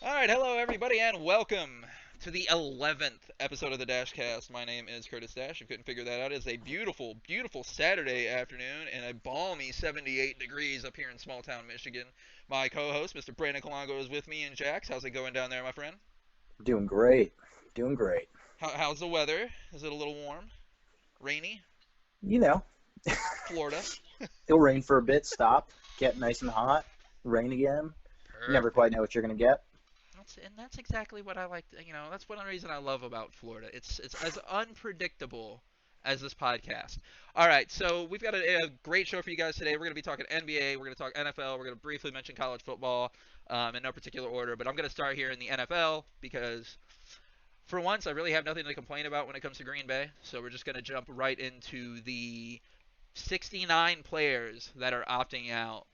All right, hello everybody, and welcome to the 11th episode of the Dash Cast. My name is Curtis Dash. If you couldn't figure that out, it's a beautiful, beautiful Saturday afternoon and a balmy 78 degrees up here in small town Michigan. My co-host, Mr. Brandon Colongo, is with me in Jax. How's it going down there, my friend? Doing great. Doing great. How's the weather? Is it a little warm? Rainy? You know, Florida? it'll rain for a bit, stop, get nice and hot, rain again. You never Perfect. quite know what you're going to get. That's exactly what I like. That's one reason I love about Florida. It's as unpredictable as this podcast. All right, so we've got a great show for you guys today. We're going to be talking NBA. We're going to talk NFL. We're going to briefly mention college football in no particular order. But I'm going to start here in the NFL because for once I really have nothing to complain about when it comes to Green Bay. So we're just going to jump right into the 69 players that are opting out,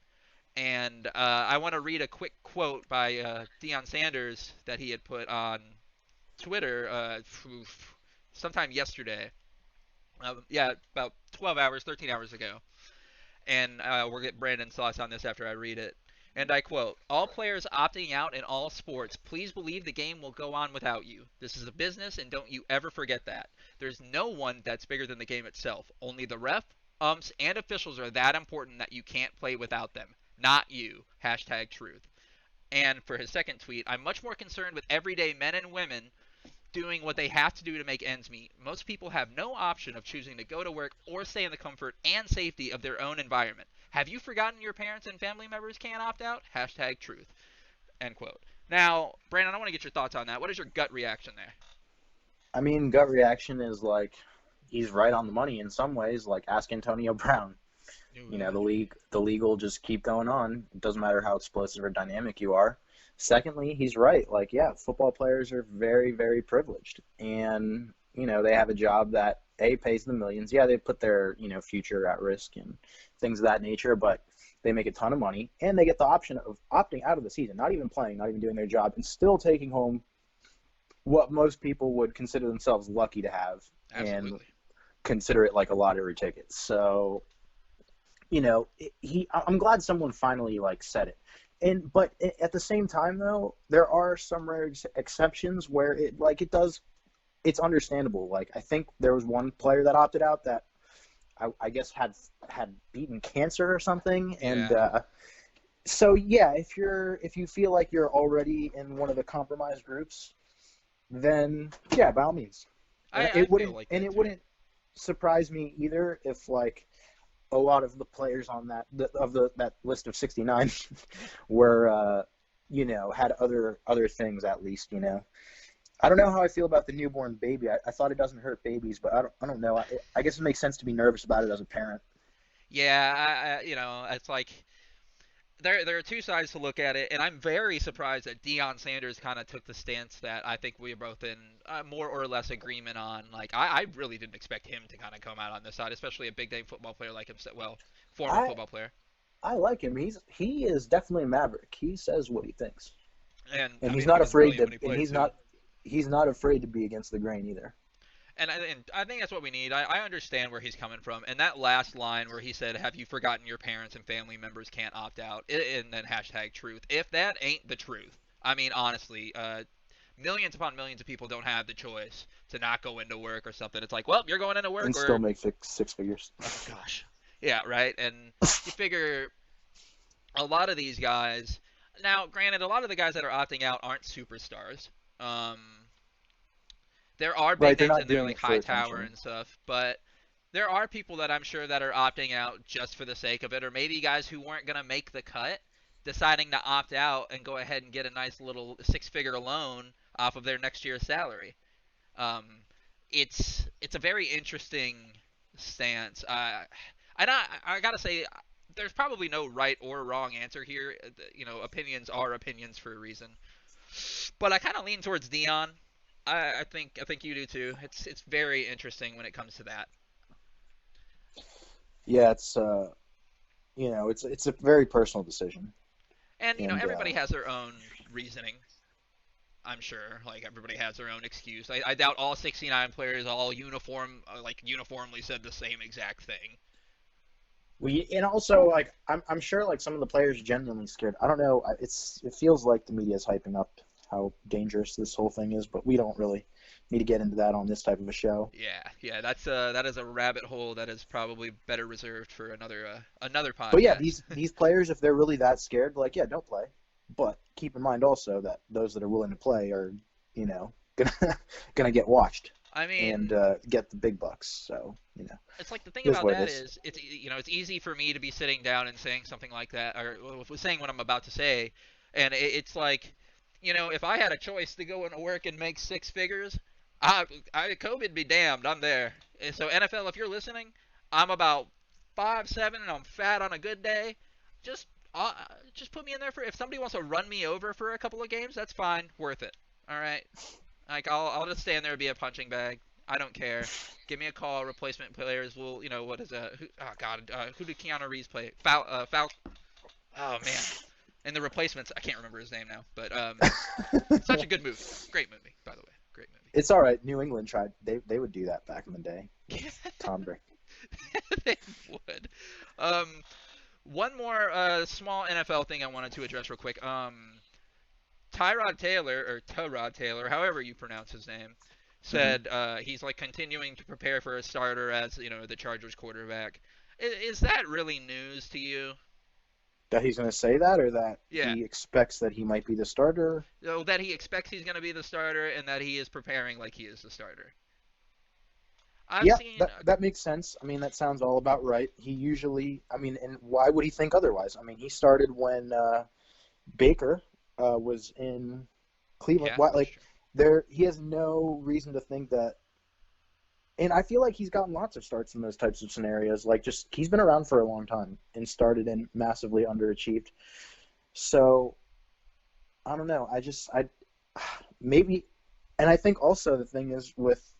and I want to read a quick quote by Deion Sanders that he had put on Twitter sometime yesterday. Yeah, about 12 hours, 13 hours ago. And we'll get Brandon's thoughts on this after I read it. And I quote, "All players opting out in all sports, please believe the game will go on without you. This is a business, and don't you ever forget that. There's no one that's bigger than the game itself. Only the ref, umps, and officials are that important that you can't play without them. Not you. Hashtag truth." And for his second tweet, "I'm much more concerned with everyday men and women doing what they have to do to make ends meet. Most people have no option of choosing to go to work or stay in the comfort and safety of their own environment. Have you forgotten your parents and family members can't opt out? Hashtag truth." End quote. Now, Brandon, I want to get your thoughts on that. What is your gut reaction there? I mean, gut reaction is like he's right on the money in some ways. Like ask Antonio Brown. The league will just keep going on. It doesn't matter how explosive or dynamic you are. Secondly, he's right. Like, yeah, football players are very, very privileged, and they have a job that pays them millions. Yeah, they put their future at risk and things of that nature, but they make a ton of money, and they get the option of opting out of the season, not even playing, not even doing their job, and still taking home what most people would consider themselves lucky to have, and Absolutely. consider it like a lottery ticket. So I'm glad someone finally like said it. But at the same time though, there are some rare exceptions where it's understandable. Like I think there was one player that opted out that I guess had beaten cancer or something, and Yeah. so yeah, if you feel like you're already in one of the compromised groups, then yeah, by all means. And I feel like that it too. wouldn't surprise me either if like a lot of the players on that list of 69 were had other things at least. I don't know how I feel about the newborn baby. I thought it doesn't hurt babies, but I don't know. I guess it makes sense to be nervous about it as a parent. Yeah, it's like there are two sides to look at it, and I'm very surprised that Deion Sanders kind of took the stance that I think we are both in more or less agreement on. Like, I really didn't expect him to kind of come out on this side, especially a big name football player like himself. Well, former I football player, I like him. He is definitely a maverick. He says what he thinks, and and I he's mean he not was afraid brilliant to. when he And played too. he's not afraid to be against the grain either. And I think that's what we need. I understand where he's coming from. And that last line where he said, "Have you forgotten your parents and family members can't opt out?" And then hashtag truth. If that ain't the truth, I mean, honestly, millions upon millions of people don't have the choice to not go into work or something. It's like, well, you're going into work And still or, make six figures. oh gosh, yeah, right. And you figure a lot of these guys. Now, granted, a lot of the guys that are opting out aren't superstars. Um, there are Right, big they're names not in there doing like it for Hightower attention. and stuff, but there are people that I'm sure that are opting out just for the sake of it, or maybe guys who weren't gonna make the cut, deciding to opt out and go ahead and get a nice little six-figure loan off of their next year's salary. Um, it's a very interesting stance. I gotta say, there's probably no right or wrong answer here. Opinions are opinions for a reason. But I kind of lean towards Dion. I think you do too. It's very interesting when it comes to that. Yeah, it's a very personal decision, And and everybody has their own reasoning. I'm sure, like everybody has their own excuse. I doubt all 69 players all uniformly said the same exact thing. and also I'm sure like some of the players are genuinely scared. I don't know. It feels like the media is hyping up. how dangerous this whole thing is, but we don't really need to get into that on this type of a show. Yeah, that is a rabbit hole that is probably better reserved for another But yeah, podcast. these players, if they're really that scared, like yeah, don't play. But keep in mind also that those that are willing to play are, gonna gonna get watched I and mean, get the big bucks. So it's like the thing it is about what it that is. is it's easy for me to be sitting down and saying something like that or saying what I'm about to say, and it's like if I had a choice to go into work and make six figures, COVID be damned, I'm there. And so NFL, if you're listening, I'm about 5'7" and I'm fat on a good day. Just uh, just put me in there for if somebody wants to run me over for a couple of games, that's fine, worth it. All right, like I'll just stand there and be a punching bag. I don't care. Give me a call. Replacement players will, what is that? Oh God, who did Keanu Reeves play? Foul. Oh man. And the replacements, I can't remember his name now, but such a good movie. Great movie, by the way. Great It's all right. New England tried. They would do that back in the day with movie. Tom Brady. They would. Um, one more small NFL thing I wanted to address real quick. Tyrod Taylor, however you pronounce his name, Hmm. said he's like continuing to prepare for a starter as the Chargers quarterback. Is that really news to you? That he's going to say that, or that Yeah. he expects that he might be the starter. So that he expects he's going to be the starter and that he is preparing like he is the starter. I've Yeah, seen. that makes sense. I mean, that sounds all about right. He usually, I mean, and why would he think otherwise? I mean, he started when Baker was in Cleveland. Yeah, Why, that's like, true. he has no reason to think that. And I feel like he's gotten lots of starts in those types of scenarios. Like, just he's been around for a long time and started and massively underachieved. So I don't know. I maybe, and I think also the thing is with,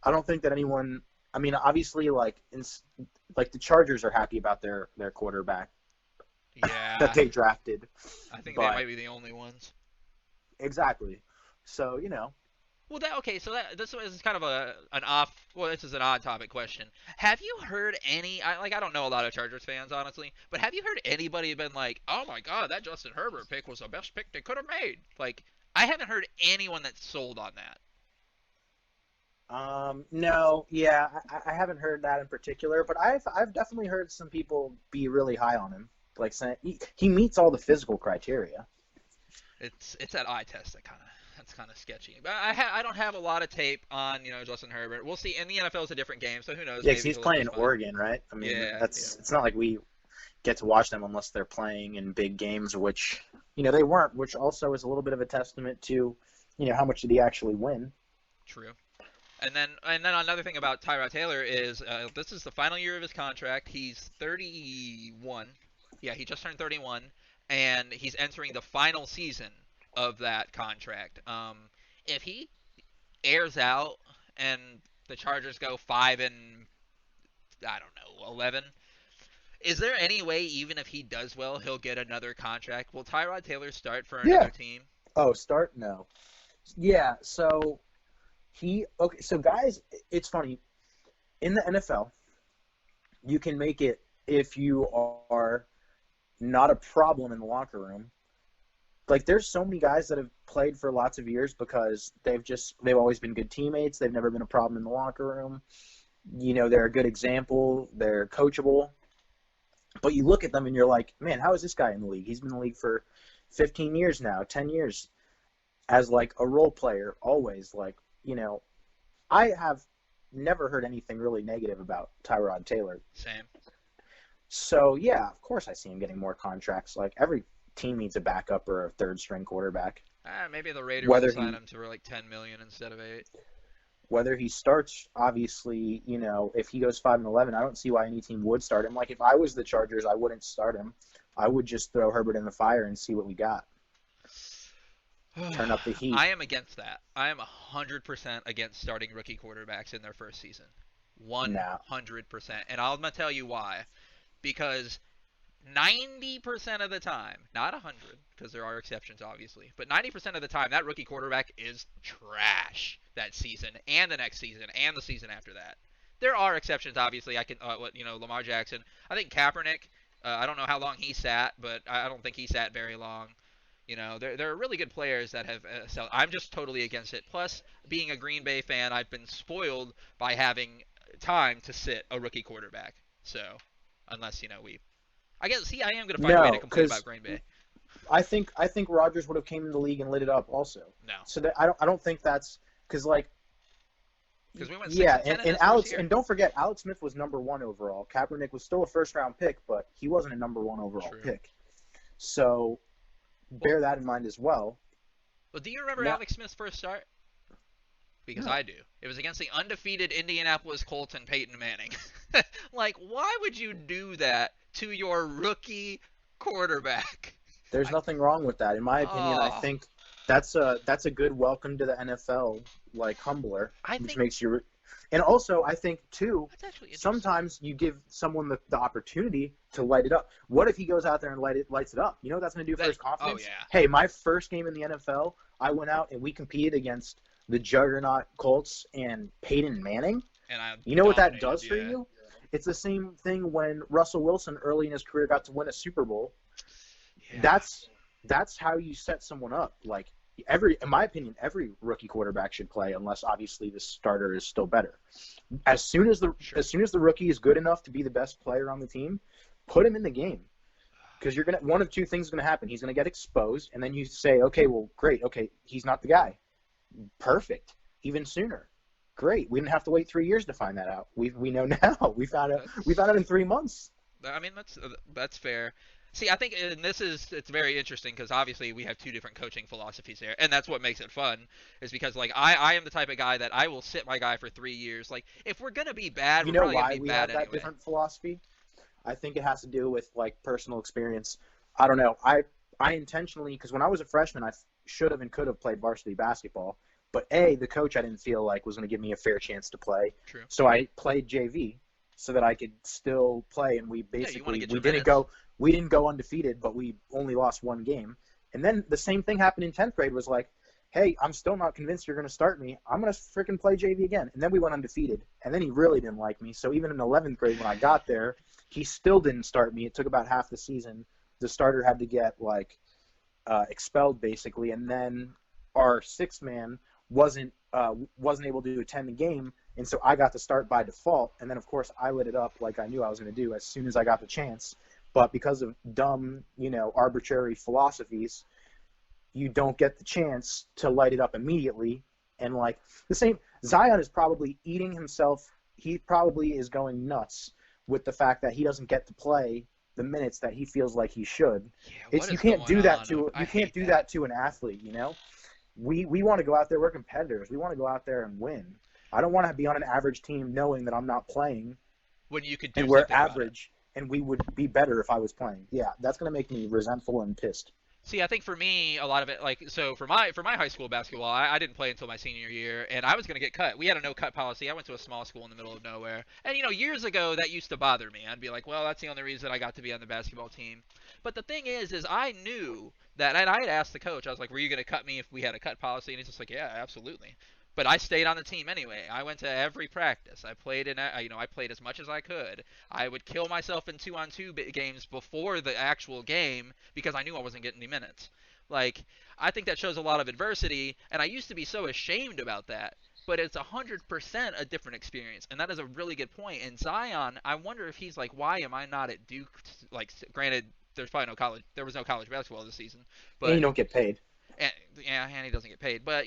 I don't think that anyone. I mean, obviously, like the Chargers are happy about their quarterback that Yeah, they drafted, I think they but might be the only ones. exactly. So Well, okay. So this is kind of an off. Well, this is an odd topic question. Have you heard any? I don't know a lot of Chargers fans honestly, but have you heard anybody been like, "Oh my God, that Justin Herbert pick was the best pick they could have made"? Like, I haven't heard anyone that's sold on that. no, yeah, I haven't heard that in particular, but I've definitely heard some people be really high on him, like saying he meets all the physical criteria. It's that eye test that's kind of sketchy. But I don't have a lot of tape on Justin Herbert. We'll see. And the NFL is a different game, so who knows? Yeah, 'cause Maybe he's he'll look playing just in fine. Oregon, right? I mean, Yeah, yeah. that's it's not like we get to watch them unless they're playing in big games, which they weren't, which also is a little bit of a testament to how much did he actually win. True. And then another thing about Tyrod Taylor is this is the final year of his contract. He's 31. Yeah, he just turned 31, and he's entering the final season of that contract. If he airs out and the Chargers go 5 and I don't know 11, is there any way even if he does well he'll get another contract? Will Tyrod Taylor start for Yeah. another team? Oh, start? No. Yeah, so okay, so guys, it's funny. In the NFL, you can make it if you are not a problem in the locker room. Like there's so many guys that have played for lots of years because they've always been good teammates. They've never been a problem in the locker room. They're a good example. They're coachable. But you look at them and you're like, man, how is this guy in the league? He's been in the league for 15 years now, 10 years as like a role player, always. Like, I have never heard anything really negative about Tyrod Taylor. Same. So, yeah, of course I see him getting more contracts. Like, every team needs a backup or a third string quarterback. Maybe the Raiders will Whether sign he him to like 10 million instead of 8. whether he starts, obviously, if he goes 5-11, I don't see why any team would start him. Like, if I was the Chargers, I wouldn't start him. I would just throw Herbert in the fire and see what we got. Turn up the heat. I am against that. I am 100% against starting rookie quarterbacks in their first season. Nah. 100%. And I'm going to tell you why. Because 90% of the time, not 100, because there are exceptions, obviously, but 90% of the time, that rookie quarterback is trash that season and the next season and the season after that. There are exceptions, obviously. Lamar Jackson. I think Kaepernick. I don't know how long he sat, but I don't think he sat very long. There are really good players that have. I'm just totally against it. Plus, being a Green Bay fan, I've been spoiled by having time to sit a rookie quarterback. So, unless I guess I am gonna find a way to No, complain about because Green Bay. I think Rodgers would have came in the league and lit it up also. No, So that I don't think that's because like because we went six yeah, and ten in and his first Alex year. and don't forget Alex Smith was number one overall. Kaepernick was still a first round pick, but he wasn't a number one overall True. pick. So Well, bear that in mind as well. do you remember Now, Alex Smith's first start? Because no, I do. It was against the undefeated Indianapolis Colts and Peyton Manning. Like, why would you do that to your rookie quarterback? there's I, nothing wrong with that. In my opinion, I oh, think that's a good welcome to the NFL like humbler, I which think makes you. And also, I think too, that's actually interesting. sometimes you give someone the opportunity to light it up. What if he goes out there and lights it up? You know what that's going to do for That, his oh confidence? yeah, Hey, my first game in the NFL, I went out and we competed against the juggernaut Colts and Peyton Manning. and I You know what that dominated. does for Yeah, you? It's the same thing when Russell Wilson early in his career got to win a Super Bowl. yeah. That's how you set someone up. Like in my opinion, every rookie quarterback should play unless obviously the starter is still better. As soon as the Sure. as soon as the rookie is good enough to be the best player on the team, put him in the game. Because one of two things is gonna happen. He's gonna get exposed, and then you say, okay, well, great, okay, he's not the guy. Perfect. Even sooner. Great. We didn't have to wait 3 years to find that out. We know now. We That's found out in 3 months. I mean, that's fair. See, I think, and it's very interesting because obviously we have two different coaching philosophies there, and that's what makes it fun. Is because like I am the type of guy that I will sit my guy for 3 years. Like if we're gonna be bad, You we're know probably gonna why be we bad have that anyway. different philosophy? I think it has to do with like personal experience. I don't know. I intentionally, because when I was a freshman, I should have and could have played varsity basketball. But the coach I didn't feel like was going to give me a fair chance to play, True. so I played JV so that I could still play. And we Yeah, you want to basically get your minutes. we didn't go undefeated, but we only lost one game. And then the same thing happened in 10th grade. Was like, hey, I'm still not convinced you're going to start me. I'm going to freaking play JV again. And then we went undefeated. And then he really didn't like me. So even in 11th grade when I got there, he still didn't start me. It took about half the season. The starter had to get like expelled basically, and then our sixth man wasn't able to attend the game, and so I got to start by default. And then of course I lit it up like I knew I was going to do as soon as I got the chance. But because of dumb, arbitrary philosophies, you don't get the chance to light it up immediately. And like the same, Zion is probably eating himself. He probably is going nuts with the fact that he doesn't get to play the minutes that he feels like he should. Yeah, what It's is going on? I you can't hate do that. that to an athlete. We want to go out there. We're competitors. We want to go out there and win. I don't want to be on an average team knowing that I'm not playing When you could do and we're something about it. average and we would be better if I was playing. Yeah, that's gonna make me resentful and pissed. See, I think for me, a lot of it, like, so for my high school basketball, I didn't play until my senior year, and I was gonna get cut. We had a no cut policy. I went to a small school in the middle of nowhere, and years ago that used to bother me. I'd be like, well, that's the only reason I got to be on the basketball team. But the thing is I knew that, and I had asked the coach. I was like, were you gonna cut me if we had a cut policy? And he's just like, yeah, absolutely. But I stayed on the team anyway. I went to every practice. I played I played as much as I could. I would kill myself in 2-on-2 games before the actual game because I knew I wasn't getting any minutes. Like, I think that shows a lot of adversity, and I used to be so ashamed about that. But it's 100% a different experience, and that is a really good point. And Zion, I wonder if he's like, why am I not at Duke? Like, granted, there was no college basketball this season, And you but don't get paid. and, yeah, and he doesn't get paid. But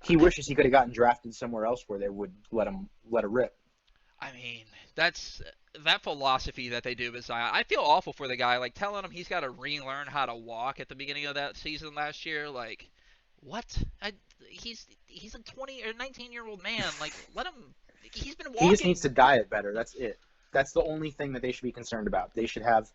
He wishes he could have gotten drafted somewhere else where they would let it rip. I mean, that's that philosophy that they do with Zion. I feel awful for the guy, like telling him he's got to relearn how to walk at the beginning of that season last year. Like, what? He's a 20 or 19-year-old man. Like, let him. He's been He just needs walking. to diet better. That's it. That's the only thing that they should be concerned about. They should have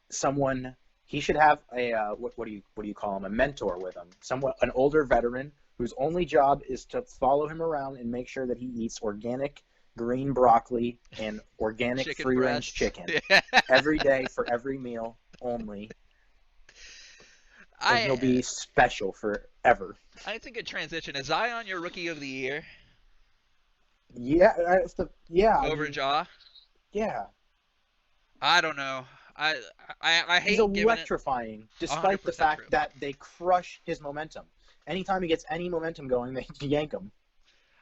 someone. He should have a what do you call him? A mentor with him. An older veteran whose only job is to follow him around and make sure that he eats organic green broccoli and organic Chicken free range breasts. chicken Yeah. every day for every meal only, and he'll I be special forever. it's a good transition. Is Zion your rookie of the year Yeah, yeah. I over mean, Ja? yeah. I don't know. I I He's hate giving it electrifying, despite the 100% true. fact that they crush his momentum. Anytime he gets any momentum going, they yank him.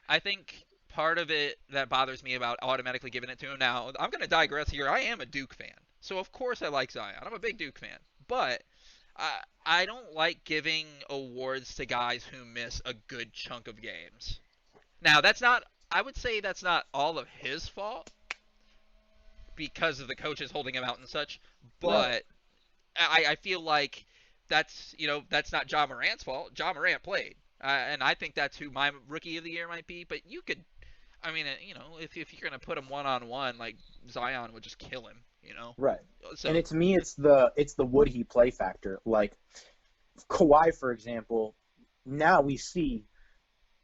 I think part of it that bothers me about automatically giving it to him now, I'm going to digress here. I am a Duke fan. So, of course, I like Zion. I'm a big Duke fan. But I don't like giving awards to guys who miss a good chunk of games. Now, that's not, I would say that's not all of his fault because of the coaches holding him out and such. Right. But I feel like that's not Ja Morant's fault. Ja Morant played. And I think that's who my rookie of the year might be. But you could I mean, if you're gonna put him one on one, like Zion would just kill him, you know. Right. So And to me, it's the would he play factor. Like Kawhi, for example. Now we see,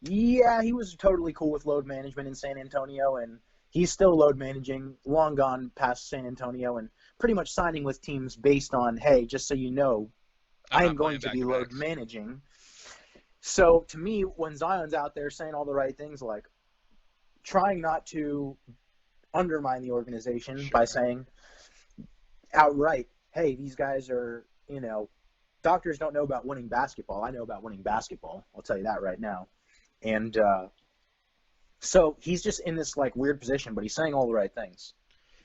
yeah, he was totally cool with load management in San Antonio, and he's still load managing, long gone past San Antonio, and pretty much signing with teams based on, hey, just so you know, I'm I am not going playing to back be to load backs. managing. So to me, when Zion's out there saying all the right things, like trying not to undermine the organization by Sure. saying outright, hey, these guys are, doctors don't know about winning basketball. I know about winning basketball. I'll tell you that right now. And so he's just in this like weird position, but he's saying all the right things.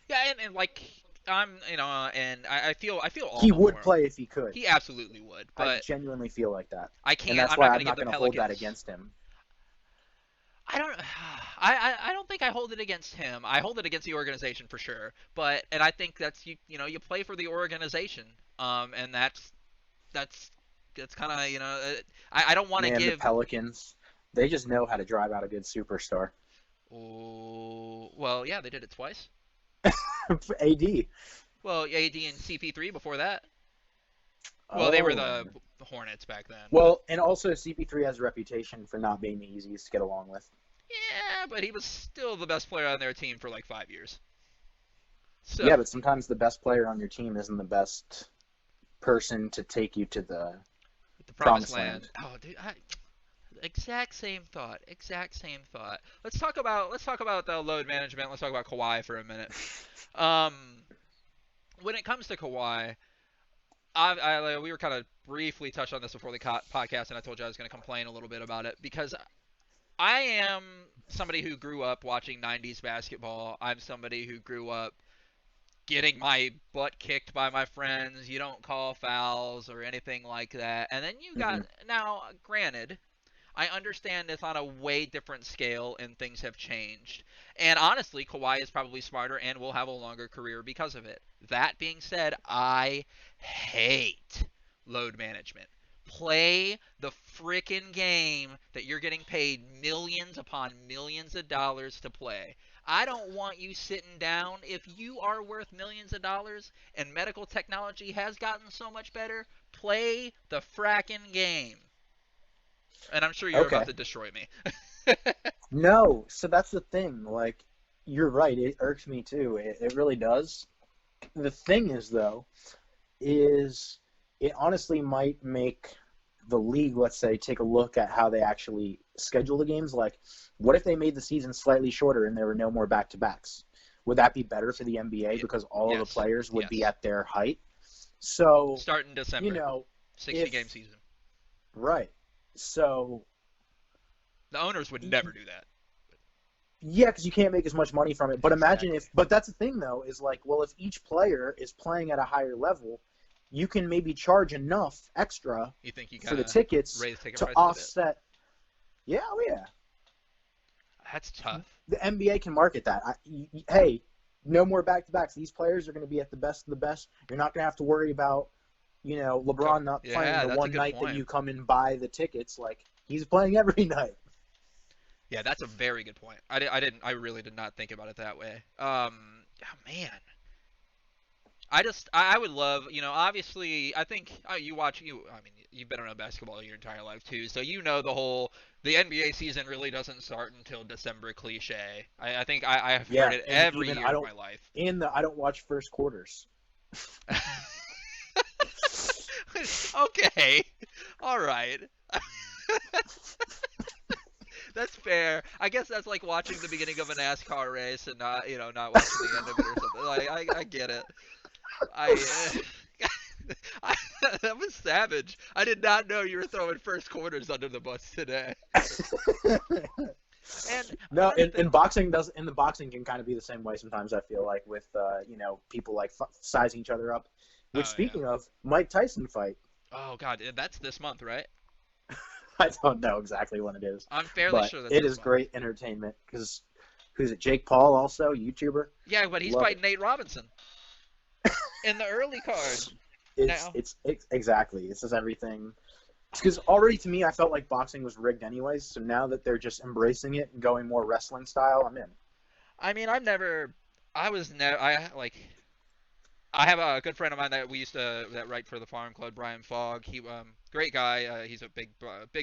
Yeah, and like I'm, and I feel He awful would for him. play if he could. He absolutely would, I but genuinely feel like that. I And can't. that's I'm why not I'm gonna give not the going to hold that Pelicans. against him. I don't. I don't think I hold it against him. I hold it against the organization for sure. And I think that's you play for the organization. And that's kind of I don't want to Man, the give. Pelicans, they just know how to drive out a good superstar. Oh, well, yeah, they did it twice. AD. Well, AD and CP3 before that. Well, they were Oh. the Hornets back then, but Well, and also CP3 has a reputation for not being the easiest to get along with. yeah, but he was still the best player on their team for like 5 years. So Yeah, but sometimes the best player on your team isn't the best person to take you to the the promised promised land. land. Oh, dude, exact same thought. Exact same thought. Let's talk about the load management. Let's talk about Kawhi for a minute. Um, when it comes to Kawhi, we were kind of briefly touched on this before the podcast, and I told you I was going to complain a little bit about it because I am somebody who grew up watching 90s basketball. I'm somebody who grew up getting my butt kicked by my friends. You don't call fouls or anything like that. And then you got, Hmm. now, granted, I understand it's on a way different scale and things have changed. And honestly, Kawhi is probably smarter and will have a longer career because of it. That being said, I hate load management. Play the frickin' game that you're getting paid millions upon millions of dollars to play. I don't want you sitting down. If you are worth millions of dollars and medical technology has gotten so much better, play the frackin' game. And I'm sure you're about Okay. to destroy me. No, so that's the thing. Like, you're right. It irks me too. It really does. The thing is, though, is it honestly might make the league, let's say, take a look at how they actually schedule the games. Like, what if they made the season slightly shorter and there were no more back-to-backs? Would that be better for the NBA because all of the Yes. players would be Yes. at their height? So, Start in you December. know, 60 game if season. right. So, The owners would never do that. yeah, because you can't make as much money from it. But imagine Exactly. if, but that's the thing though, is like, well, if each player is playing at a higher level, you can maybe charge enough extra You think you for the kind of tickets raise ticket to prices a bit? offset. Yeah, oh yeah. That's tough. The NBA can market that. Hey, no more back to backs. These players are going to be at the best of the best. You're not going to have to worry about, LeBron not playing Yeah, the that's a one good night that point. you come and buy the tickets. Like, he's playing every night. Yeah, that's a very good point. I really did not think about it that way. Oh, man. I would love, obviously, I think I mean, you've been around basketball your entire life too, so you know the NBA season really doesn't start until December cliche. I think I have heard Yeah, it and every even year of my life. I don't watch first quarters. Okay. All right. That's fair. I guess that's like watching the beginning of a NASCAR race and not watching the end of it or something. Like I get it. I, I that was savage. I did not know you were throwing first quarters under the bus today. And No, another thing. in boxing does in the boxing can kind of be the same way sometimes. I feel like with people like sizing each other up. Which, Oh yeah. speaking of, Mike Tyson fight. Oh God, that's this month, right? I don't know exactly when it is, I'm fairly but sure that's it this is month. great entertainment because who's it? Jake Paul, also YouTuber. Yeah, but he's Love fighting it. Nate Robinson in the early card now. It's exactly. It's just everything. Because already to me, I felt like boxing was rigged anyways. So now that they're just embracing it and going more wrestling style, I'm in. I mean, I've never. I was never. I like. I have a good friend of mine that we used to that write for the Farm Club, Brian Fogg. He great guy. He's a big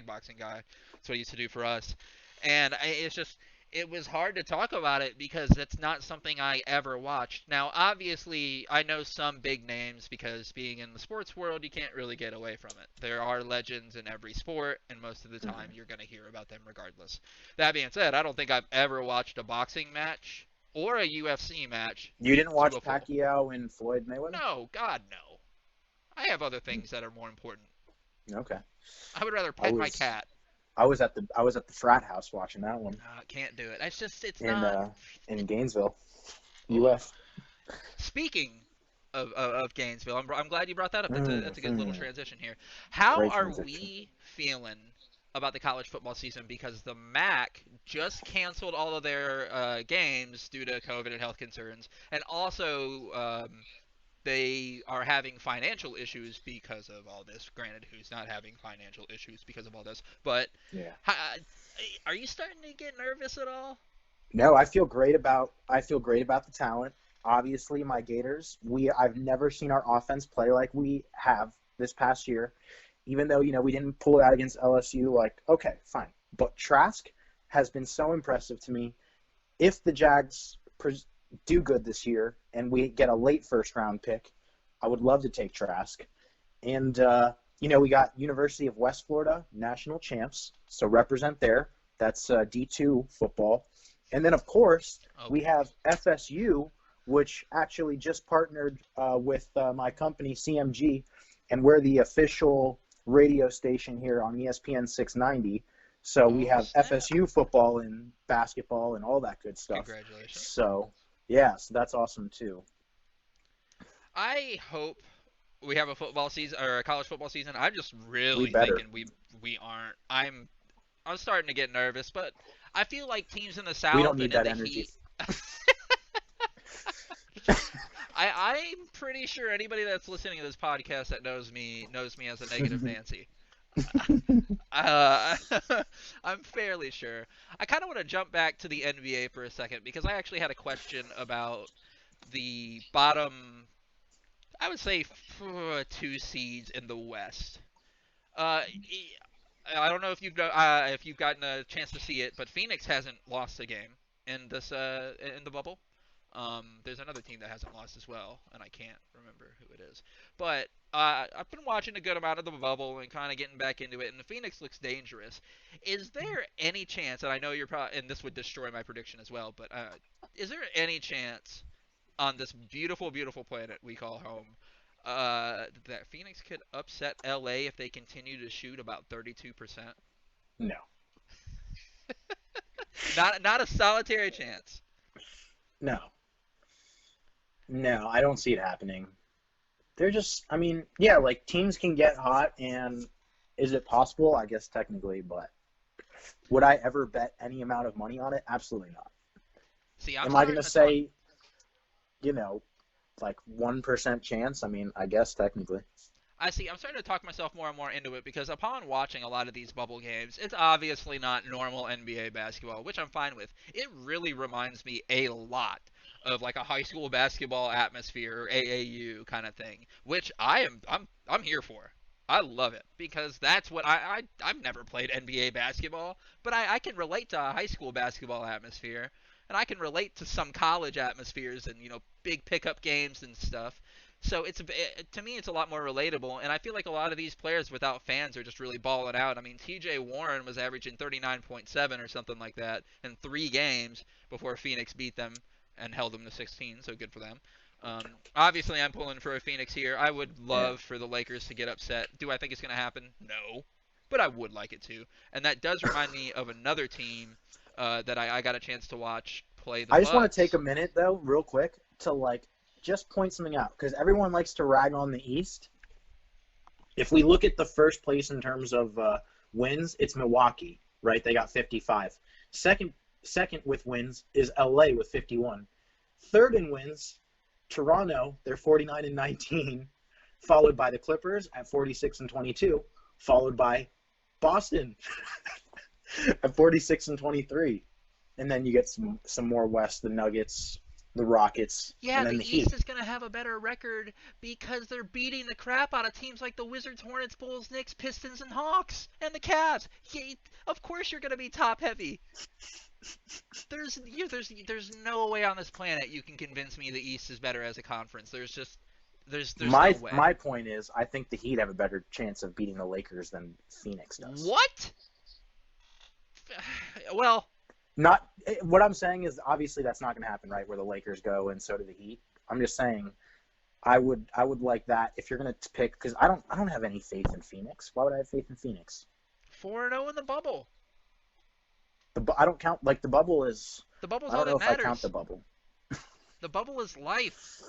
boxing guy. That's what he used to do for us. And it's just it was hard to talk about it because that's not something I ever watched. Now, obviously, I know some big names because being in the sports world, you can't really get away from it. There are legends in every sport, and most of the time Mhm. you're going to hear about them regardless. That being said, I don't think I've ever watched a boxing match or a UFC match You didn't to a watch full. Pacquiao and Floyd Mayweather? No, God, no. I have other things that are more important. Okay. I would rather I pet my was cat. I was at the frat house watching that one Can't do it. It's just, it's in not. in Gainesville, Ugh. U.S. Speaking of Gainesville, I'm glad you brought that up. That's a good little Mm-hmm. transition here. How Great are transition. we feeling about the college football season? Because the MAC just canceled all of their games due to COVID and health concerns, and also they are having financial issues because of all this. Granted, who's not having financial issues because of all this? But Yeah. are you starting to get nervous at all? No, I feel great about the talent. Obviously, my Gators, we I've never seen our offense play like we have this past year. Even though, we didn't pull it out against LSU, like, okay, fine. But Trask has been so impressive to me. If the Jags do good this year and we get a late first round pick, I would love to take Trask. And we got University of West Florida national champs, so represent there. That's D2 football. And then, of course, we Okay. have FSU, which actually just partnered with my company CMG, and we're the official radio station here on ESPN 690. So we Oh have snap! FSU football and basketball and all that good stuff. Congratulations. So yeah, so that's awesome too. I hope we have a football season or a college football season. I'm just We really better. thinking we aren't. I'm starting to get nervous, but I feel like teams in the We don't South and need in that the energy. Heat. I'm pretty sure anybody that's listening to this podcast that knows me as a negative Nancy. Uh, I'm fairly sure. I kind of want to jump back to the NBA for a second because I actually had a question about the bottom, I would say, two seeds in the West. Uh, I don't know if you've gotten a chance to see it, but Phoenix hasn't lost a game in this in the bubble. There's another team that hasn't lost as well, and I can't remember who it is. But I've been watching a good amount of the bubble and kind of getting back into it, and the Phoenix looks dangerous. Is there any chance? And I know you're probably, and this would destroy my prediction as well, but is there any chance on this beautiful, beautiful planet we call home that Phoenix could upset LA if they continue to shoot about 32%? No, Not a solitary chance. no, no. I don't see it happening. They're just. I mean, yeah, like teams can get hot, and is it possible? I guess technically, but would I ever bet any amount of money on it? Absolutely not. See, I'm Am I gonna starting to talk. say, you know, like 1% chance? I mean, I guess technically. I see. I'm starting to talk myself more and more into it because upon watching a lot of these bubble games, it's obviously not normal NBA basketball, which I'm fine with. It really reminds me a lot of like a high school basketball atmosphere, or AAU kind of thing, which I'm here for. I love it because that's what I've never played NBA basketball, but I can relate to a high school basketball atmosphere, and I can relate to some college atmospheres and big pickup games and stuff. So to me it's a lot more relatable, and I feel like a lot of these players without fans are just really balling out. I mean, T.J. Warren was averaging 39.7 or something like that in 3 games before Phoenix beat them and held them to 16. So good for them. Obviously, I'm pulling for a Phoenix here. I would Yeah. love for the Lakers to get upset. Do I think it's going to happen? No, but I would like it to. And that does remind me of another team that I got a chance to watch play the I just want to take a Bucks. minute though, real quick, to like just point something out because everyone likes to rag on the East. If we look at the first place in terms of wins, it's Milwaukee, right? They got 55. Second with wins is LA with 51. Third in wins, Toronto, they're 49 and 19, followed by the Clippers at 46 and 22, followed by Boston at 46 and 23. And then you get some more West, the Nuggets, the Rockets, Yeah, and then the the East Heat. is going to have a better record because they're beating the crap out of teams like the Wizards, Hornets, Bulls, Knicks, Pistons, and Hawks, and the Cavs. Yeah, of course you're going to be top heavy. There's no way on this planet you can convince me the East is better as a conference. There's no way. My point is, I think the Heat have a better chance of beating the Lakers than Phoenix does. What? Well, Not what I'm saying is obviously that's not going to happen, right? Where the Lakers go and so do the Heat. I'm just saying I would like that if you're going to pick because I don't have any faith in Phoenix. Why would I have faith in Phoenix? 4-0 in the bubble. I don't count like the bubble is. The bubble's I all don't know that if I count the matters. bubble. The bubble is life.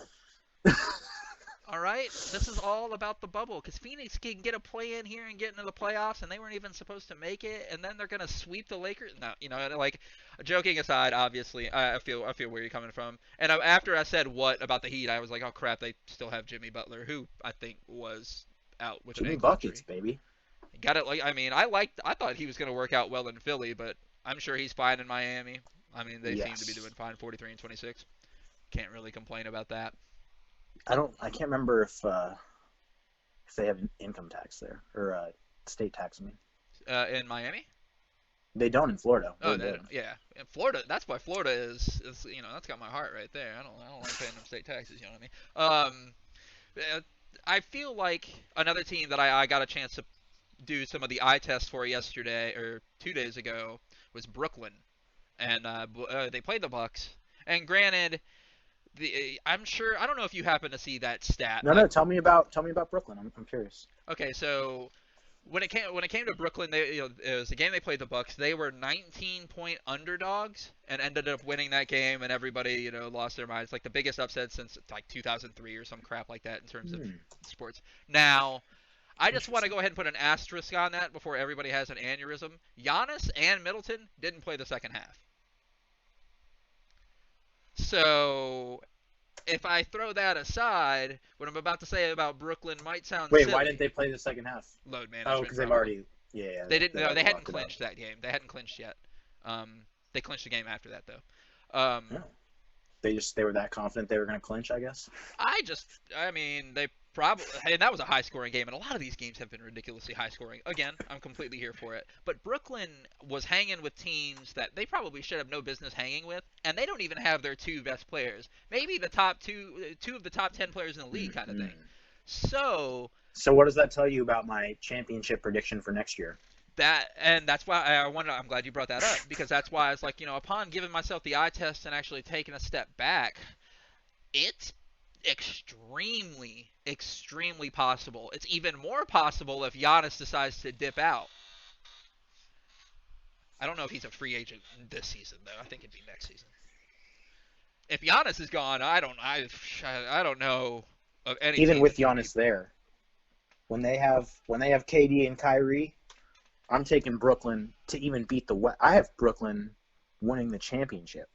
All right, this is all about the bubble because Phoenix can get a play in here and get into the playoffs, and they weren't even supposed to make it, and then they're gonna sweep the Lakers. No, like joking aside, obviously, I feel where you're coming from. And after I said what about the Heat, I was like, oh crap, they still have Jimmy Butler, who I think was out with an Jimmy ankle buckets, injury. baby. Got it. Like I mean, I thought he was gonna work out well in Philly, but I'm sure he's fine in Miami. I mean, they seem to be Yes. doing fine, 43 and 26. Can't really complain about that. I can't remember if they have an income tax there or state tax. I mean, In Miami. they don't in Florida. Oh, We're good. yeah. In Florida, that's why Florida is that's got my heart right there. I don't like paying them state taxes. You know what I mean? I feel like another team that I got a chance to do some of the eye tests for yesterday or 2 days ago was Brooklyn, and they played the Bucks. And granted, I'm sure I don't know if you happen to see that stat. No, no. Tell me about Brooklyn. I'm curious. Okay, so when it came to Brooklyn, it was the game they played the Bucks. They were 19-point underdogs and ended up winning that game, and everybody lost their minds. Like the biggest upset since like 2003 or some crap like that in terms of Hmm, sports. Now, I just want to interesting. go ahead and put an asterisk on that before everybody has an aneurysm. Giannis and Middleton didn't play the second half. So if I throw that aside, what I'm about to say about Brooklyn might sound Wait, why didn't silly. they play the second half? Load Oh, management, because they've probably. already. Yeah, yeah, They didn't. they've No, they already hadn't locked it up. clinched that game. They hadn't clinched yet. They clinched the game after that though. Yeah. They were that confident they were going to clinch, I guess. I mean, they probably, and that was a high scoring game, and a lot of these games have been ridiculously high scoring. Again, I'm completely here for it. But Brooklyn was hanging with teams that they probably should have no business hanging with, and they don't even have their two best players. Maybe the top two of the top 10 players in the league, kind of thing. Mm-hmm. So So what does that tell you about my championship prediction for next year? that's why I'm glad you brought that up because that's why it's like upon giving myself the eye test and actually taking a step back, it's extremely possible. It's even more possible if Giannis decides to dip out. I don't know if he's a free agent this season though. I think it'd be next season. If Giannis is gone, I don't know of any Even team with that's going to be. Giannis there, when they have KD and Kyrie, I'm taking Brooklyn to even beat the West. I have Brooklyn winning the championship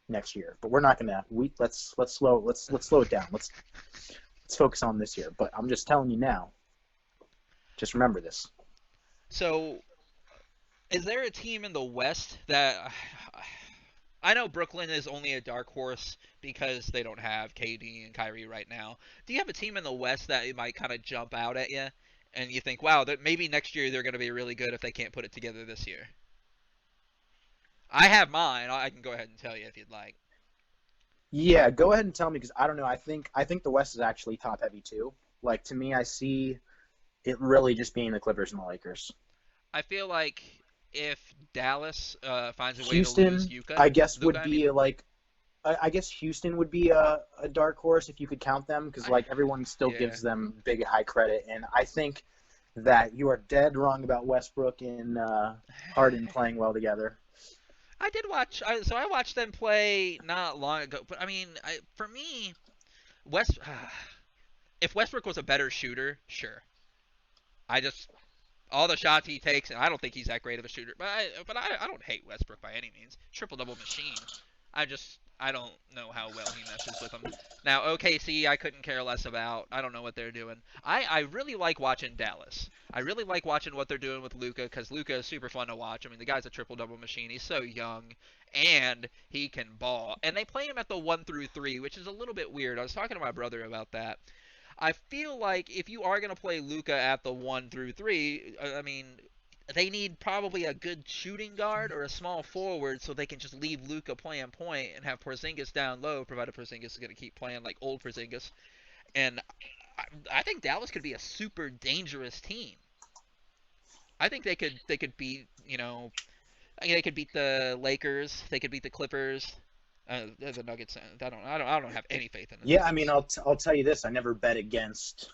next year, but we're not gonna. Let's slow it down. Let's focus on this year. But I'm just telling you now. Just remember this. So, is there a team in the West that I know Brooklyn is only a dark horse because they don't have KD and Kyrie right now. Do you have a team in the West that might kind of jump out at you, and you think, wow, that maybe next year they're going to be really good if they can't put it together this year? I have mine. I can go ahead and tell you if you'd like. Yeah, go ahead and tell me because I don't know. I think the West is actually top heavy too. Like to me, I see it really just being the Clippers and the Lakers. I feel like if Dallas finds a way to lose Houston, I guess would Luka, I mean, be like I guess Houston would be a dark horse if you could count them, because like everyone still Yeah. gives them big high credit, and I think that you are dead wrong about Westbrook and Harden playing well together. I did watch. So I watched them play not long ago. But I mean, for me, West. If Westbrook was a better shooter, sure. I just all the shots he takes, and I don't think he's that great of a shooter. But I don't hate Westbrook by any means. Triple double machine. I don't know how well he meshes with them. Now OKC I couldn't care less about. I don't know what they're doing. I really like watching Dallas. I really like watching what they're doing with Luka because Luka is super fun to watch. I mean the guy's a triple double machine. He's so young and he can ball. And they play him at the 1 through 3, which is a little bit weird. I was talking to my brother about that. I feel like if you are going to play Luka at the 1 through 3, I mean, they need probably a good shooting guard or a small forward so they can just leave Luka playing point and have Porzingis down low, provided Porzingis is going to keep playing like old Porzingis. And I think Dallas could be a super dangerous team. I think they could beat they could beat the Lakers, they could beat the Clippers. The Nuggets. I don't have any faith in the Yeah, I Nuggets. mean, I'll tell you this: I never bet against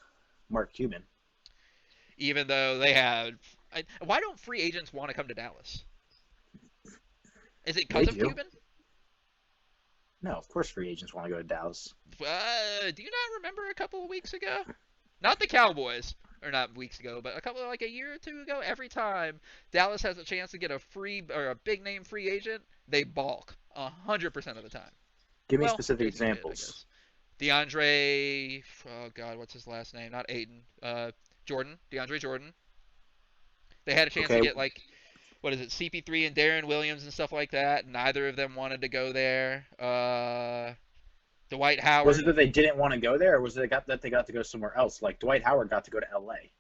Mark Cuban. Even though they had. Why don't free agents want to come to Dallas? Is it They because of do. Cuban? No, of course, free agents want to go to Dallas. Do you not remember a couple of weeks ago? Not the Cowboys, or not weeks ago, but like a year or two ago. Every time Dallas has a chance to get a free or a big name free agent, they balk 100% of the time. Give me Well, specific Jason Kidd, I examples. guess. DeAndre, oh God, what's his last name? Not Aiden. Jordan. DeAndre Jordan. They had a chance to Okay, get like what is it, CP3 and Darren Williams and stuff like that. Neither of them wanted to go there. Dwight was Howard. it that they didn't want to go there, or was it that they got to go somewhere else? Like Dwight Howard got to go to L.A.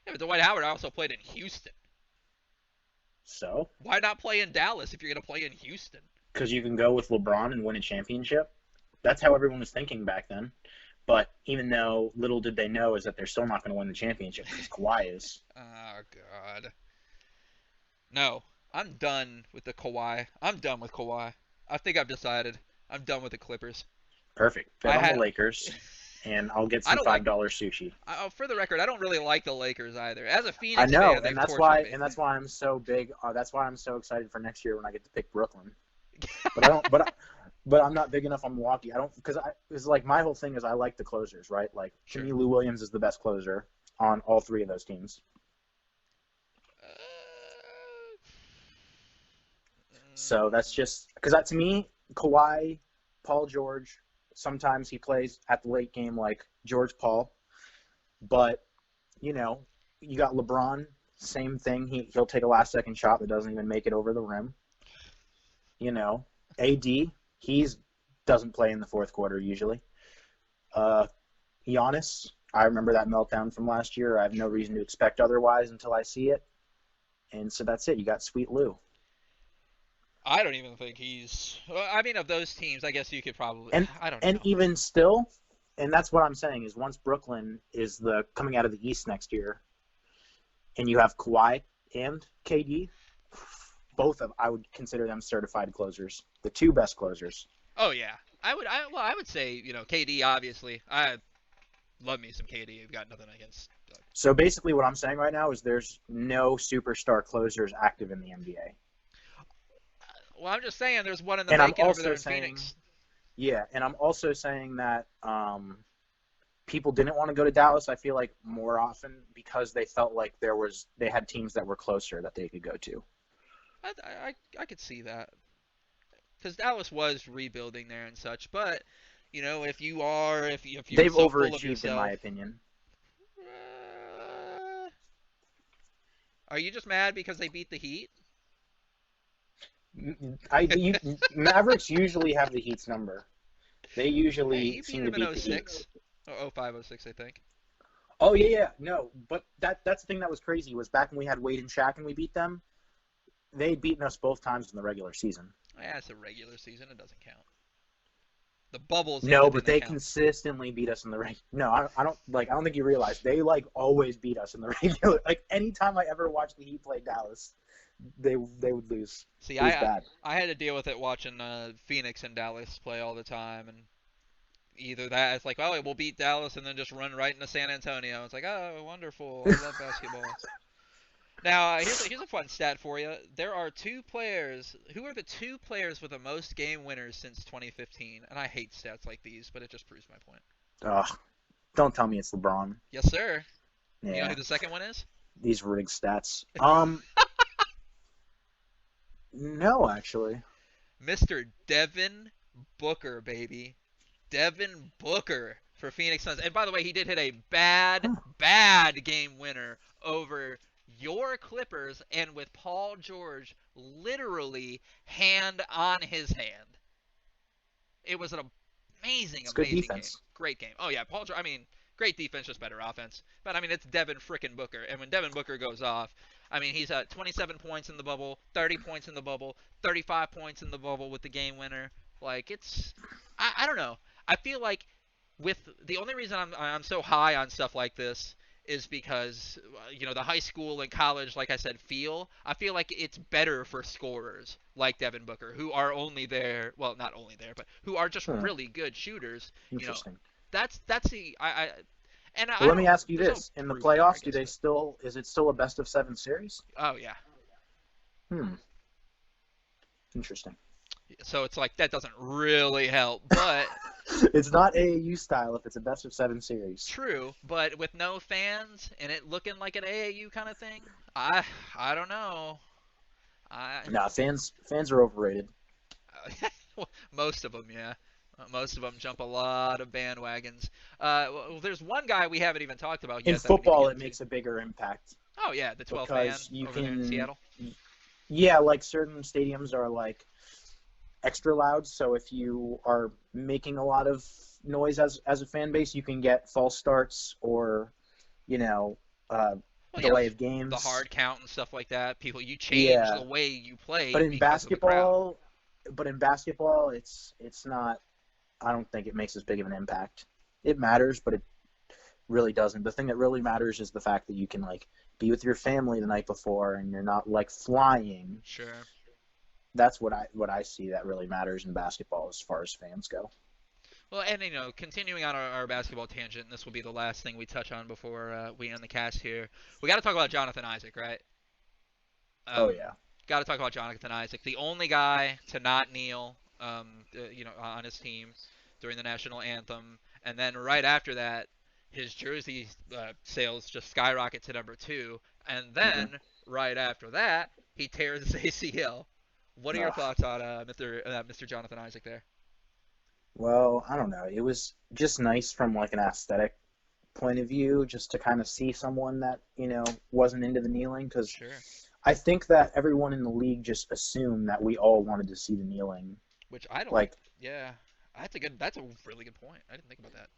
Yeah, but Dwight Howard also played in Houston. So, Why not play in Dallas if you're gonna play in Houston? because you can go with LeBron and win a championship. That's how everyone was thinking back then. But even though little did they know is that they're still not going to win the championship because Kawhi is. Oh God. No, I'm done with the Kawhi. I'm done with Kawhi. I think I've decided. I'm done with the Clippers. Perfect. Bet I on the had. Lakers, and I'll get I some don't like. $5 sushi. For the record, I don't really like the Lakers either. As a I Phoenix know, fan, they've and that's tortured why, me. and that's why I'm so big. That's why I'm so excited for next year when I get to pick Brooklyn. But I don't. But I'm not big enough on Milwaukee. I don't because it's like my whole thing is I like the closers, right? Like to Sure. me, Lou Williams is the best closer on all three of those teams. So that's just because that to me, Kawhi, Paul George. Sometimes he plays at the late game like George Paul, but you know, you got LeBron. Same thing. He'll take a last second shot that doesn't even make it over the rim. You know, AD. He's doesn't play in the fourth quarter usually. Giannis, I remember that meltdown from last year. I have no reason to expect otherwise until I see it. And so that's it. You got Sweet Lou. I don't even think he's. Well, I mean, of those teams, I guess you could probably. And I don't and know. even still, and that's what I'm saying is once Brooklyn is the coming out of the East next year, and you have Kawhi and KD, both of I would consider them certified closers, the two best closers. Oh yeah, I would. I would say KD obviously. I love me some KD. I've got nothing against. So basically, what I'm saying right now is there's no superstar closers active in the NBA. Well, I'm just saying there's one in the And I'm making over there also in saying, Phoenix. yeah, and I'm also saying that people didn't want to go to Dallas. I feel like more often because they felt like they had teams that were closer that they could go to. I could see that because Dallas was rebuilding there and such. But if you're They've so full of overachieved, in my yourself, opinion. uh, are you just mad because they beat the Heat? Mavericks usually have the Heat's number. They Hey, usually you beat seem to them in beat the Heat. '06. Oh, 05, '06, I think. Oh yeah, no, but that's the thing that was crazy was back when we had Wade and Shaq and we beat them. They'd beaten us both times in the regular season. Yeah, it's a regular season. It doesn't count. The bubbles No, ended in but the they count. consistently beat us in the regular. No, I don't like. I don't think you realize they like always beat us in the regular. Like anytime I ever watched the Heat play Dallas, they would lose. See, It was I bad. I had to deal with it watching Phoenix and Dallas play all the time, and either that it's like, oh, we'll beat Dallas and then just run right into San Antonio. It's like, oh, wonderful. I love basketball. Now, here's a fun stat for you. There are two players. Who are the two players with the most game winners since 2015? And I hate stats like these, but it just proves my point. Ugh, don't tell me it's LeBron. Yes, sir. You know who Yeah, the second one is? these rigged stats. No, actually. Mr. Devin Booker, baby. Devin Booker for Phoenix Suns. And by the way, he did hit a bad, Huh. bad game winner over your Clippers, and with Paul George literally hand on his hand. It was an amazing, It's good amazing game. defense. Great game. Oh yeah, Paul George. I mean, great defense, just better offense. But I mean, it's Devin frickin' Booker, and when Devin Booker goes off, I mean, he's at 27 points in the bubble, 30 points in the bubble, 35 points in the bubble with the game winner. Like I don't know. I feel like with the only reason I'm so high on stuff like this is because the high school and college, like I said, I feel like it's better for scorers like Devin Booker, who are only there, well, not only there, but who are just Huh. really good shooters. You know, Interesting. that's the I Well, let me don't, ask you there's no this: in the proof there, I playoffs, do guess, they but still? Is it still a best of seven series? oh yeah. Hmm. Interesting. So it's like that doesn't really help, but It's not AAU style if it's a best of seven series. true, but with no fans and it looking like an AAU kind of thing, I don't know. I Nah, fans are overrated. Most of them, yeah. Most of them jump a lot of bandwagons. Well, there's one guy we haven't even talked about In yet that we need to football, get it into. makes a bigger impact Oh yeah, the 12th man because you over there in can, Seattle. yeah, like certain stadiums are like extra loud. So if you are making a lot of noise as a fan base, you can get false starts or you know uh, Well, delay of the games. hard count and stuff like that. People, you change the Yeah, way you play but in because of the crowd. basketball, it's not. I don't think it makes as big of an impact. It matters, but it really doesn't. The thing that really matters is the fact that you can like be with your family the night before and you're not like flying. Sure. That's what I see that really matters in basketball as far as fans go. Well, and continuing on our basketball tangent, this will be the last thing we touch on before we end the cast here. We got to talk about Jonathan Isaac, right? Oh Um, yeah. got to talk about Jonathan Isaac, the only guy to not kneel, on his team during the national anthem, and then right after that, his jersey sales just skyrocket to number two, and Hmm. then right after that, he tears his ACL. What are your Ugh. thoughts on Mr. Jonathan Isaac there? Well, I don't know. It was just nice from like an aesthetic point of view, just to kind of see someone that wasn't into the kneeling, because Sure. I think that everyone in the league just assumed that we all wanted to see the kneeling. Which I don't. Like, Yeah, That's a really good point. I didn't think about that.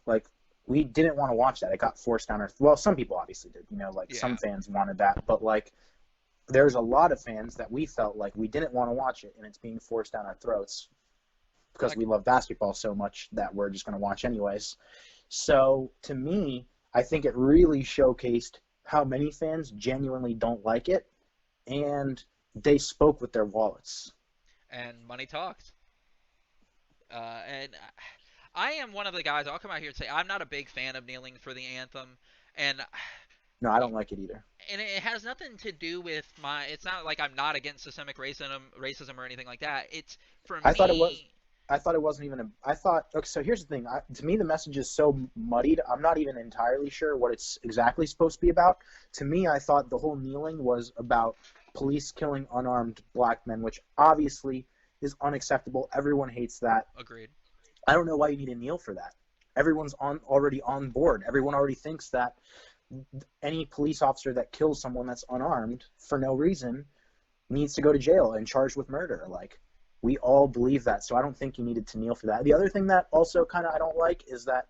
like we didn't want to watch that. It got forced down our. Well, some people obviously did. Like Yeah. some fans wanted that, but like there's a lot of fans that we felt like we didn't want to watch it, and it's being forced down our throats because Like, we love basketball so much that we're just going to watch anyways. So to me, I think it really showcased how many fans genuinely don't like it, and they spoke with their wallets. and money talks. And I am one of the guys. I'll come out here and say I'm not a big fan of kneeling for the anthem, and No, I don't like it either. it has nothing to do with my. It's not like I'm not against systemic racism or anything like that. It's for I thought it was. me. I thought it wasn't even a. I thought. Okay, so here's the thing. To me, the message is so muddied. I'm not even entirely sure what it's exactly supposed to be about. To me, I thought the whole kneeling was about police killing unarmed black men, which obviously is unacceptable. Everyone hates that. Agreed. I don't know why you need to kneel for that. Everyone's already on board. Everyone already thinks that any police officer that kills someone that's unarmed for no reason needs to go to jail and charged with murder. Like, we all believe that, so I don't think you needed to kneel for that. The other thing that also kind of I don't like is that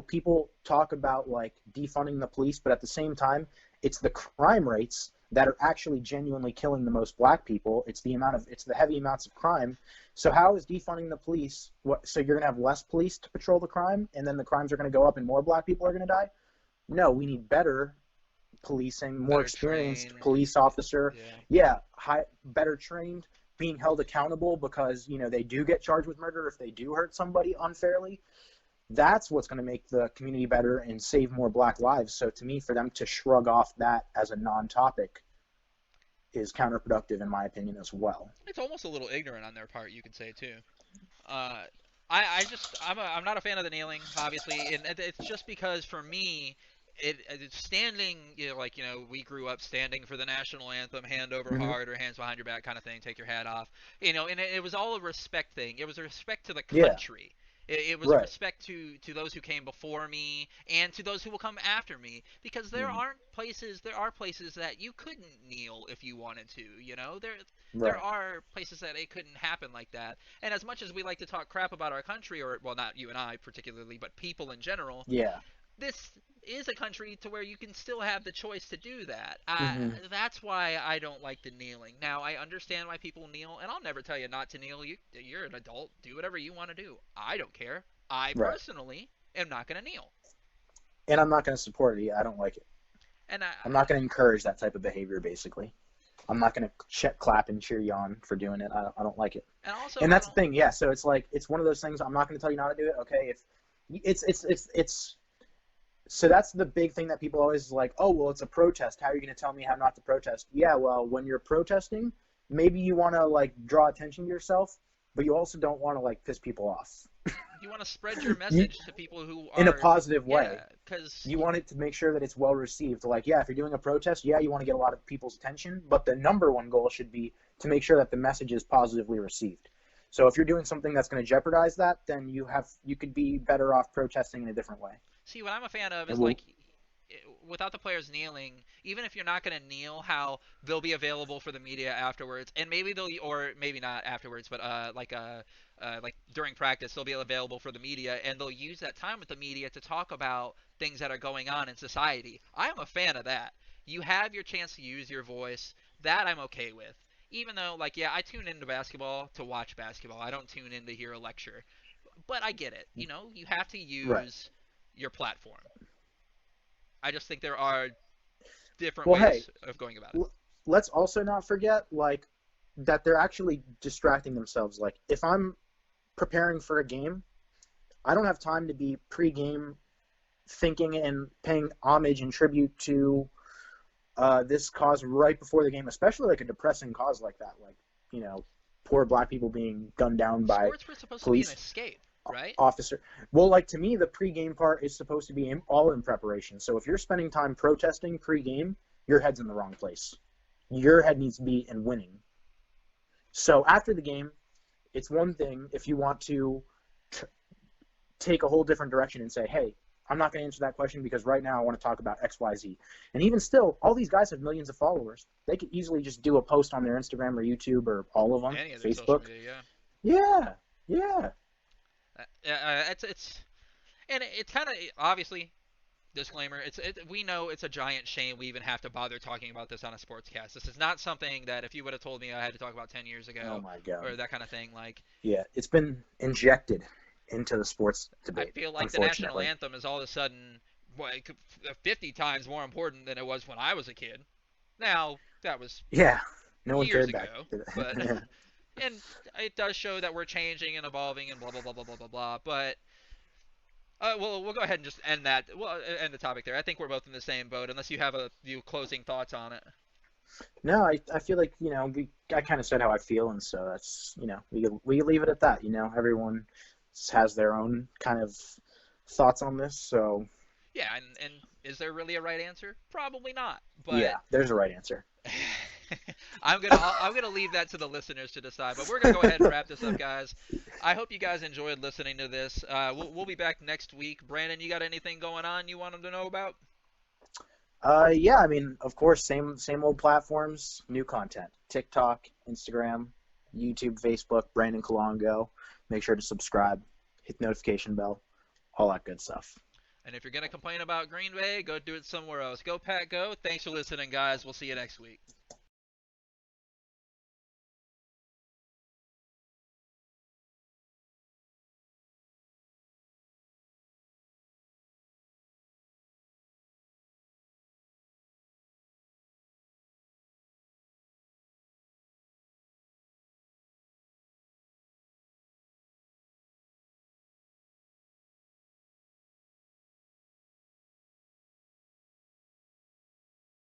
people talk about like defunding the police, but at the same time, it's the crime rates that are actually genuinely killing the most black people. It's the heavy amounts of crime. So how is defunding the police? So you're gonna have less police to patrol the crime, and then the crimes are gonna go up, and more black people are gonna die? No, we need better policing, more Better experienced trained. police officer, Yeah. yeah, better trained, being held accountable because they do get charged with murder if they do hurt somebody unfairly. That's what's going to make the community better and save more black lives. So to me, for them to shrug off that as a non-topic is counterproductive in my opinion as well. It's almost a little ignorant on their part, you could say too. Uh, I'm not a fan of the kneeling, obviously, and it's just because for me, it's standing, like we grew up standing for the national anthem, hand over Mm-hmm. heart or hands behind your back kind of thing, take your hat off, and it was all a respect thing. It was a respect to the Yeah, country. It was a right. respect to those who came before me and to those who will come after me, because Mm-hmm. there are places that you couldn't kneel if you wanted to. There Right. are places that it couldn't happen like that. And as much as we like to talk crap about our country, or well, not you and I particularly, but people in general, Yeah. this is a country to where you can still have the choice to do that. Mm-hmm. That's why I don't like the kneeling. Now I understand why people kneel, and I'll never tell you not to kneel. You're an adult. Do whatever you want to do. I don't care. I Right. personally am not going to kneel. And I'm not going to support it. I don't like it. And I'm not going to encourage that type of behavior. Basically, I'm not going to clap and cheer you on for doing it. I don't like it. and also And I that's the don't. thing. Yeah. So it's like it's one of those things. I'm not going to tell you not to do it. Okay. If it's so that's the big thing that people always like. Oh well, it's a protest. How are you going to tell me how not to protest? Yeah. Well, when you're protesting, maybe you want to like draw attention to yourself, but you also don't want to like piss people off. You want to spread your You, message to people who in a are, positive way. yeah, because You want it to make sure that it's well received. Like, yeah, if you're doing a protest, yeah, you want to get a lot of people's attention, but the number one goal should be to make sure that the message is positively received. So if you're doing something that's going to jeopardize that, then you could be better off protesting in a different way. see, what I'm a fan of And is we'll, like without the players kneeling, even if you're not going to kneel, how they'll be available for the media afterwards, and maybe they'll, or maybe not afterwards, but like during practice, they'll be available for the media, and they'll use that time with the media to talk about things that are going on in society. I am a fan of that. You have your chance to use your voice. That I'm okay with. Even though, like, yeah, I tune into basketball to watch basketball. I don't tune in to hear a lecture. But I get it. You have to right. use your platform. I just think there are different Well, hey, ways of going about it. let's also not forget like that they're actually distracting themselves. Like if I'm preparing for a game, I don't have time to be pre-game thinking and paying homage and tribute to this cause right before the game, especially like a depressing cause like that, like you know, poor black people being gunned down by Sports were supposed to be an police escape, right? officer. Well, like to me, the pregame part is supposed to be all in preparation. So if you're spending time protesting pregame, your head's in the wrong place. Your head needs to be in winning. So after the game, it's one thing if you want to t- take a whole different direction and say, hey, I'm not going to answer that question because right now I want to talk about XYZ. And even still, all these guys have millions of followers. They could easily just do a post on their Instagram or YouTube or all of them, Any other social Facebook. media, Yeah, yeah, yeah. It's and it's kind of obviously disclaimer. We know it's a giant shame we even have to bother talking about this on a sportscast. This is not something that if you would have told me I had to talk about 10 years oh ago my God. or that kind of thing, like Yeah, it's been injected into the sports I debate, feel like the national unfortunately. anthem is all of a sudden 50 times more important than it was when I was a kid. Now that was Yeah, no one years cared back. ago, but and it does show that we're changing and evolving and blah blah blah blah blah blah blah. But well, we'll go ahead and just end that. Well, end the topic there. I think we're both in the same boat, unless you have a few closing thoughts on it. No, I feel like I kind of said how I feel, and so that's we leave it at that. Everyone has their own kind of thoughts on this, so Yeah, and is there really a right answer? Probably not. But yeah, there's a right answer. I'm gonna leave that to the listeners to decide. But we're gonna go ahead and wrap this up, guys. I hope you guys enjoyed listening to this. We'll be back next week. Brandon, you got anything going on you want them to know about? Yeah, I mean, of course, same old platforms, new content: TikTok, Instagram, YouTube, Facebook. Brandon Colongo. Make sure to subscribe, hit the notification bell, all that good stuff. And if you're gonna complain about Green Bay, go do it somewhere else. Go Pack, go! Thanks for listening, guys. We'll see you next week.